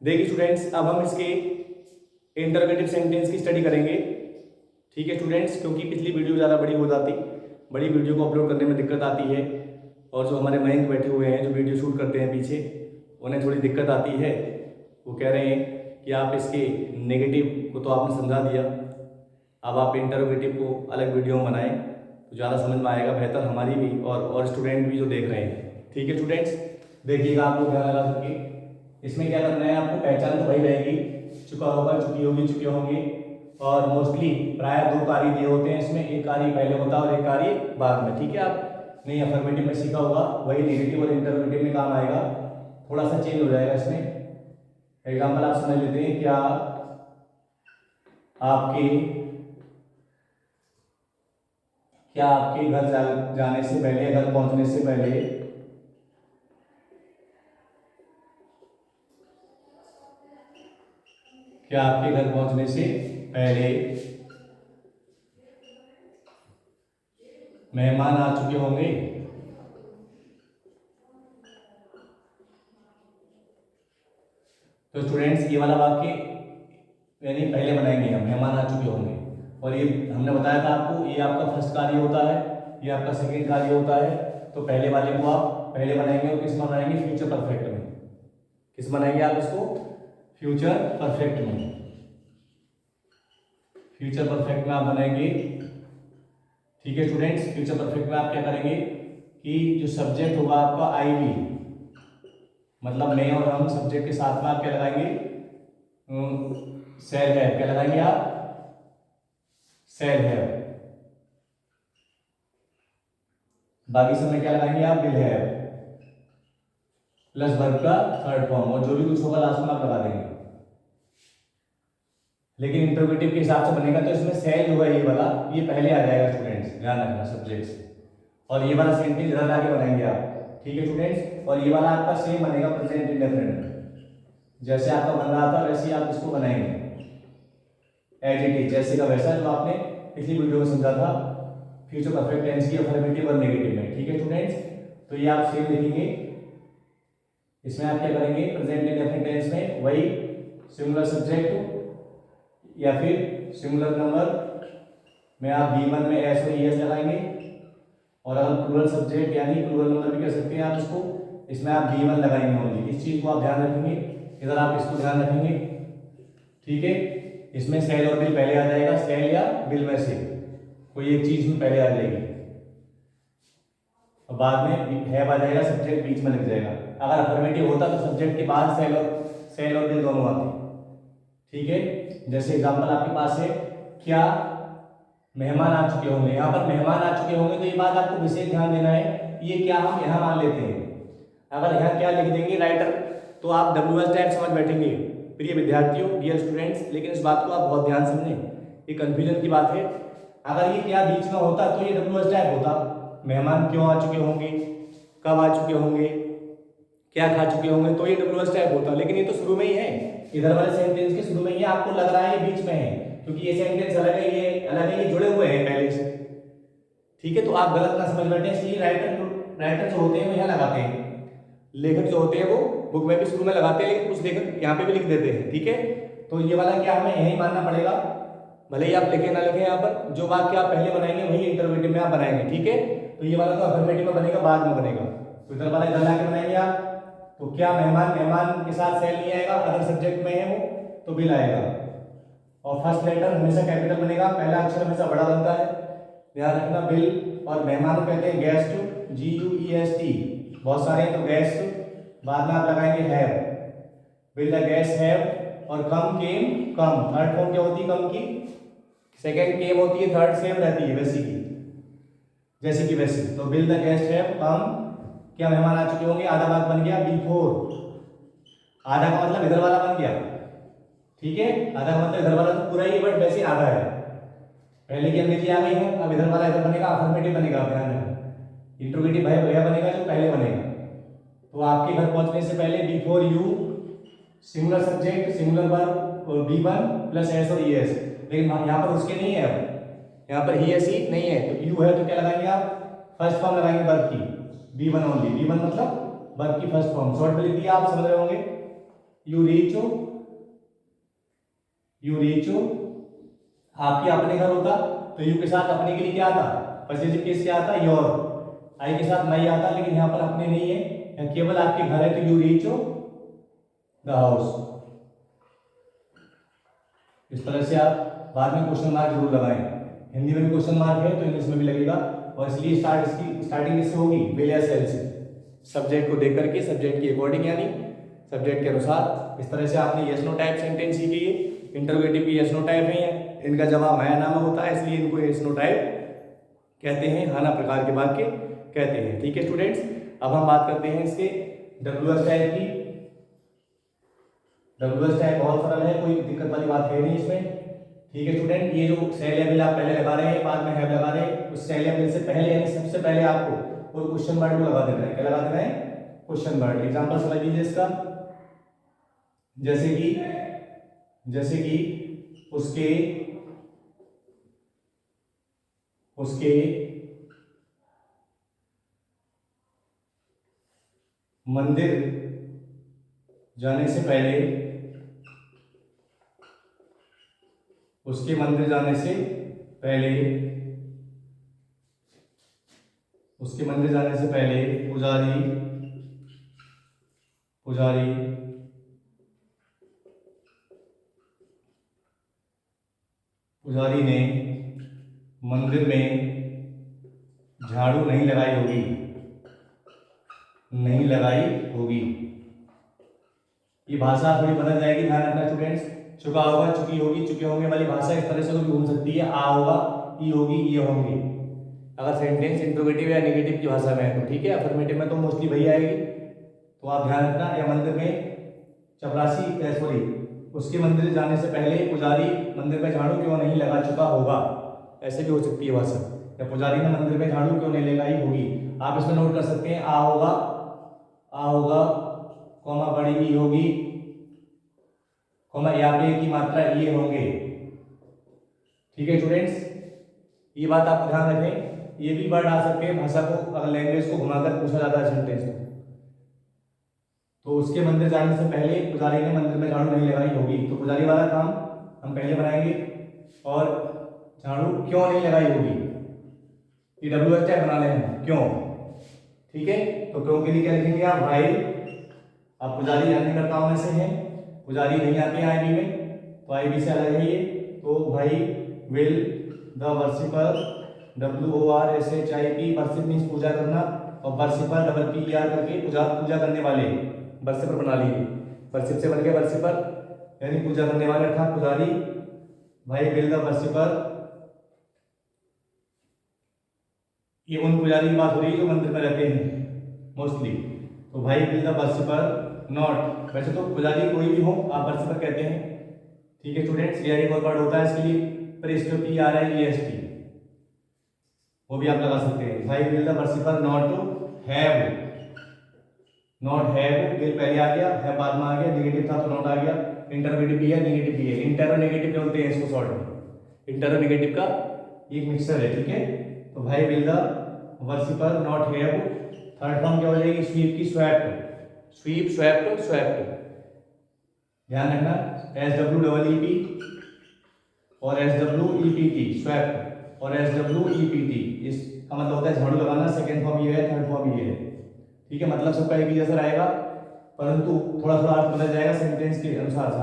देखिए स्टूडेंट्स, अब हम इसके इंटरोगेटिव सेंटेंस की स्टडी करेंगे। ठीक है स्टूडेंट्स, क्योंकि पिछली वीडियो ज़्यादा बड़ी हो जाती, बड़ी वीडियो को अपलोड करने में दिक्कत आती है, और जो हमारे मयंक बैठे हुए हैं जो वीडियो शूट करते हैं पीछे, उन्हें थोड़ी दिक्कत आती है। वो कह रहे हैं कि आप इसके नेगेटिव को तो आपने समझा दिया, अब आप इंटरोगेटिव को अलग वीडियो में बनाएं तो ज़्यादा समझ में आएगा, बेहतर हमारी भी और स्टूडेंट भी जो देख रहे हैं। ठीक है स्टूडेंट्स, देखिएगा, आप लोग ध्यान लगा सके। इसमें क्या करना है आपको, पहचान तो वही रहेगी, चुका होगा, चुकी होगी, चुके होंगे, और मोस्टली प्राय दो कार्य दिए होते हैं इसमें, एक कार्य पहले होता है और एक कार्य बाद में। ठीक है, आपने अफर्मेटिव में सीखा होगा, वही नेगेटिव और इंटरोगेटिव में काम आएगा, थोड़ा सा चेंज हो जाएगा इसमें। एग्जाम्पल आप समझ लेते हैं। क्या आपके घर जाने से पहले, घर पहुंचने से पहले क्या आपके घर पहुंचने से पहले मेहमान आ चुके होंगे? तो स्टूडेंट्स, ये वाला वाक्य यानी पहले बनाएंगे हम, मेहमान आ चुके होंगे, और ये हमने बताया था आपको, ये आपका फर्स्ट कार्य होता है, ये आपका सेकंड कार्य होता है। तो पहले वाले को आप पहले बनाएंगे, और किस में बनाएंगे? फ्यूचर परफेक्ट में। किस बनाएंगे आप इसको? फ्यूचर परफेक्ट में। फ्यूचर परफेक्ट में आप बनाएंगे। ठीक है स्टूडेंट्स, फ्यूचर परफेक्ट में आप क्या करेंगे कि जो सब्जेक्ट होगा आपका आई वी, मतलब मैं और हम, सब्जेक्ट के साथ में आप क्या लगाएंगे? सेल है, क्या लगाएंगे आप? सेल है। बाकी समय क्या लगाएंगे आप? विल है प्लस वर्ब का थर्ड फॉर्म, और जो भी कुछ होगा लास्ट में आप लगा देंगे। लेकिन इंटरोगेटिव के हिसाब से बनेगा तो इसमें सेल जो है ये वाला, ये पहले आ जाएगा स्टूडेंट्स, ध्यान रखना सब्जेक्ट से, और ये वाला सेंटेंस इधर आगे बनाएंगे आप। ठीक है स्टूडेंट्स, और ये वाला आपका सेम बनेगा प्रेजेंट इंडेफिनिट में, जैसे आपका बन रहा था वैसे ही आप इसको बनाएंगे, एज इट इज, जैसे का वैसा, जो आपने पिछली वीडियो में समझा था फ्यूचर परफेक्ट टेंस की अफर्मेटिव और नेगेटिव में। ठीक है स्टूडेंट्स, तो ये आप सेम लिखेंगे। इसमें आप क्या करेंगे? प्रेजेंट इंडेफिनिट टेंस में वही सिंगुलर सब्जेक्ट या फिर सिंगुलर नंबर में आप V1 में एस और ES लगाएंगे, और अगर प्लूरल सब्जेक्ट यानी प्लूरल नंबर भी कह सकते हैं आप इसको, इसमें आप V1 लगाएंगे ओनली। इस चीज को आप ध्यान रखेंगे, इधर आप इसको ध्यान रखेंगे। ठीक है, इसमें सेल और बिल पहले आ जाएगा, सेल या बिल में से कोई एक चीज में पहले आ जाएगी, और बाद में हैव आ जाएगा, सब्जेक्ट बीच में लग जाएगा। अगर अफर्मेटिव होता तो सब्जेक्ट के बाद सेल और बिल दोनों आते। ठीक है, जैसे एग्जांपल आपके पास है, क्या मेहमान आ चुके होंगे। यहाँ पर मेहमान आ चुके होंगे, तो ये बात आपको विशेष ध्यान देना है, ये क्या हम यहाँ मान लेते हैं। अगर यहाँ क्या लिख देंगे राइटर, तो आप WH टाइप समझ बैठेंगे प्रिय विद्यार्थियों, डियर स्टूडेंट्स। लेकिन इस बात को आप बहुत ध्यान समझें, ये कंफ्यूजन की बात है। अगर ये क्या बीच में होता तो ये WH टाइप होता, मेहमान क्यों आ चुके होंगे, कब आ चुके होंगे, क्या खा चुके होंगे, तो ये WH टाइप होता। लेकिन ये तो शुरू में ही है, इधर वाले सेंटेंस के शुरू में ही आपको लग रहा है ये बीच में है, क्योंकि ये सेंटेंस अलग है, ये अलग है, ये जुड़े हुए हैं पहले से। ठीक है, तो आप गलत ना समझ बैठे, इसलिए राइटर जो होते हैं वो यहाँ लगाते हैं, लेखक जो होते हैं वो बुक में भी शुरू में लगाते हैं, लेकिन कुछ लेखक यहाँ पे भी लिख देते हैं। ठीक है, तो ये वाला क्या हमें यही मानना पड़ेगा, भले ही आप लिखे ना लिखे, यहाँ पर जो वाक्य आप पहले बनाएंगे वही इंटरोगेटिव में आप बनाएंगे। ठीक है, तो ये वाला तो अफर्मेटिव में बनेगा, बाद में बनेगा, तो इधर वाला इधर लाके बनाएंगे आप। तो क्या मेहमान के साथ सेल नहीं आएगा, अगर सब्जेक्ट में है वो तो बिल आएगा, और फर्स्ट लेटर हमेशा कैपिटल बनेगा, पहला अक्षर हमेशा बड़ा बनता है, ध्यान रखना। बिल और मेहमान को कहते हैं गेस्ट, GUEST, बहुत सारे हैं तो गेस्ट, बाद में आप लगाएंगे have, bill the guest have, और कम केम, कम थर्ड फॉर्म क्या होती है कम की? सेकेंड केम होती है, थर्ड सेम रहती है वैसी की, जैसे कि वैसे। तो bill the guest have come, क्या मेहमान आ चुके होंगे, आधा भाग बन गया बिफोर, आधा का मतलब इधर वाला बन गया। ठीक है, आधा का मतलब इधर वाला तो पूरा ही, बट वैसे आधा है, पहले की अंग्रेजी आ गई है, अब इधर वाला इधर बनेगा, अफर्मेटिव बनेगा, ध्यान रखना। इंट्रोगेटिव भाई भैया बनेगा जो पहले बनेगा। तो आपके घर पहुंचने से पहले before you, singular subject singular verb V1 plus S और ES, लेकिन यहाँ पर उसके नहीं है, अब यहाँ पर ही ऐसी नहीं है, तो यू है तो क्या लगाएंगे आप? फर्स्ट फॉर्म लगाएंगे वर्ब की, V1 ओनली, V1 मतलब वर्ब की फर्स्ट फॉर्म, शॉर्ट में लिख दिया, आप समझ रहे होंगे। यू रीच आपके अपने घर होता तो यू के साथ अपने के लिए क्या आता, पॉजिटिव केस क्या आता, योर। आई के साथ मैं आता, लेकिन यहाँ पर अपने नहीं है, केवल आपके घर है, तो यू रीच द हाउस। इस तरह से आप बाद में क्वेश्चन मार्क जरूर लगाएं। हिंदी में भी क्वेश्चन मार्क है तो इंग्लिश में भी लगेगा, और इसलिए स्टार्टिंग इससे होगी विल या सेल से, सब्जेक्ट को देख करके, सब्जेक्ट के अकॉर्डिंग, यानी सब्जेक्ट के अनुसार। इस तरह से आपने यस नो टाइप सेंटेंस सीखी है। इंटरोगेटिव की यस नो टाइप नहीं है, इनका जवाब है नाम होता है, इसलिए इनको यस नो टाइप कहते हैं, हाना प्रकार के वाक्य कहते हैं। ठीक है स्टूडेंट्स, अब हम बात करते हैं इसके डब्ल्यूएस टाइप की। डब्ल्यूएस टाइप बहुत सरल है, कोई दिक्कत वाली बात है नहीं इसमें। ठीक है स्टूडेंट, ये जो सेल या बिल आप पहले लगा रहे हैं, बाद में हैव लगा रहे हैं, उस सेल या बिल से पहले यानी सबसे पहले आपको कोई क्वेश्चन वर्ड को लगा देना है। क्या लगा देना है? Question word. एग्जांपल समझ लीजिए इसका, जैसे कि उसके मंदिर जाने से पहले, उसके मंदिर जाने से पहले, उसके मंदिर जाने से पहले पुजारी ने मंदिर में झाड़ू नहीं लगाई होगी। ये भाषा थोड़ी बदल जाएगी, ध्यान रखना स्टूडेंट्स। चुका होगा, चुकी होगी, चुके होंगे वाली भाषा इस तरह से भी घूम सकती है। आ होगा, ई होगी, ये होंगे, अगर सेंटेंस इंट्रोगेटिव या नेगेटिव की भाषा में है तो। ठीक है, अफर्मेटिव में तो मोस्टली वही आएगी, तो आप ध्यान रखना। या मंदिर में उसके मंदिर जाने से पहले पुजारी मंदिर में झाड़ू क्यों नहीं लगा चुका होगा, ऐसे भी हो सकती है भाषा। या पुजारी ने मंदिर में झाड़ू क्यों नहीं लगाई होगी, आप इसमें नोट कर सकते हैं। आ होगा, कॉमा बड़ी ई होगी, कॉमा या पे की मात्रा ये होंगे। ठीक है स्टूडेंट्स, ये बात आप ध्यान रखें। ये भी वर्ड आ सकते हैं भाषा को, अगर लैंग्वेज को घुमाकर पूछा जाता है सेंटेंस तो उसके मंदिर जाने से पहले पुजारी ने मंदिर में झाड़ू नहीं लगाई होगी, तो पुजारी वाला काम हम पहले बनाएंगे, और झाड़ू क्यों नहीं लगाई होगी, ये डब्ल्यूएच टाइप बना लें क्यों। ठीक है, तो क्यों के लिए क्या लिखेंगे आप? भाई, अब पुजारी अन्य कर्ताओं में से हैं, पुजारी नहीं आते हैं आईबी में, तो आईबी से अलग है ये, तो भाई will the worshipper, WORSHIP, worship means पूजा करना, और वर्शिपर PPR करके पूजा करने वाले, वर्शिपर बना लीजिए। वर्शिप से बन गया वर्शिपर, यानी पूजा करने वाले, अर्थात पुजारी। भाई विल द वर्शिपर, ये उन पुजारी की बात हो रही है जो मंदिर में रहते हैं मोस्टली, तो भाई विल द वर्शिपर नॉट, वैसे तो पुजारी कोई भी हो आप वर्शिपर कहते हैं। ठीक है स्टूडेंट्स, ये एक और वर्ड होता है इसके लिए, प्रेस्ट PRIEST, वो भी आप लगा सकते हैं। भाई will the worshipper not have, will पहले आ गया, है बाद में आ गया, नेगेटिव था तो नॉट आ गया, इंटरोगेटिव भी है, नेगेटिव भी है, इंटर और नेगेटिव बोलते हैं इसको शॉर्ट में, इंटर और नेगेटिव का एक मिक्सचर है। ठीक है, तो भाई will the worshipper not have, third form क्या हो जाएगी? स्वीप की स्वेप्ट, ध्यान रखना, SWEEP और SWEPT, स्वेप्ट और SWEPT, इसका मतलब होता है झाड़ू लगाना। सेकेंड फॉर्म ये है, थर्ड फॉर्म ये है। ठीक है, मतलब सबका एक ही जैसा रहेगा, परंतु थोड़ा अर्थ बदल जाएगा सेंटेंस के अनुसार।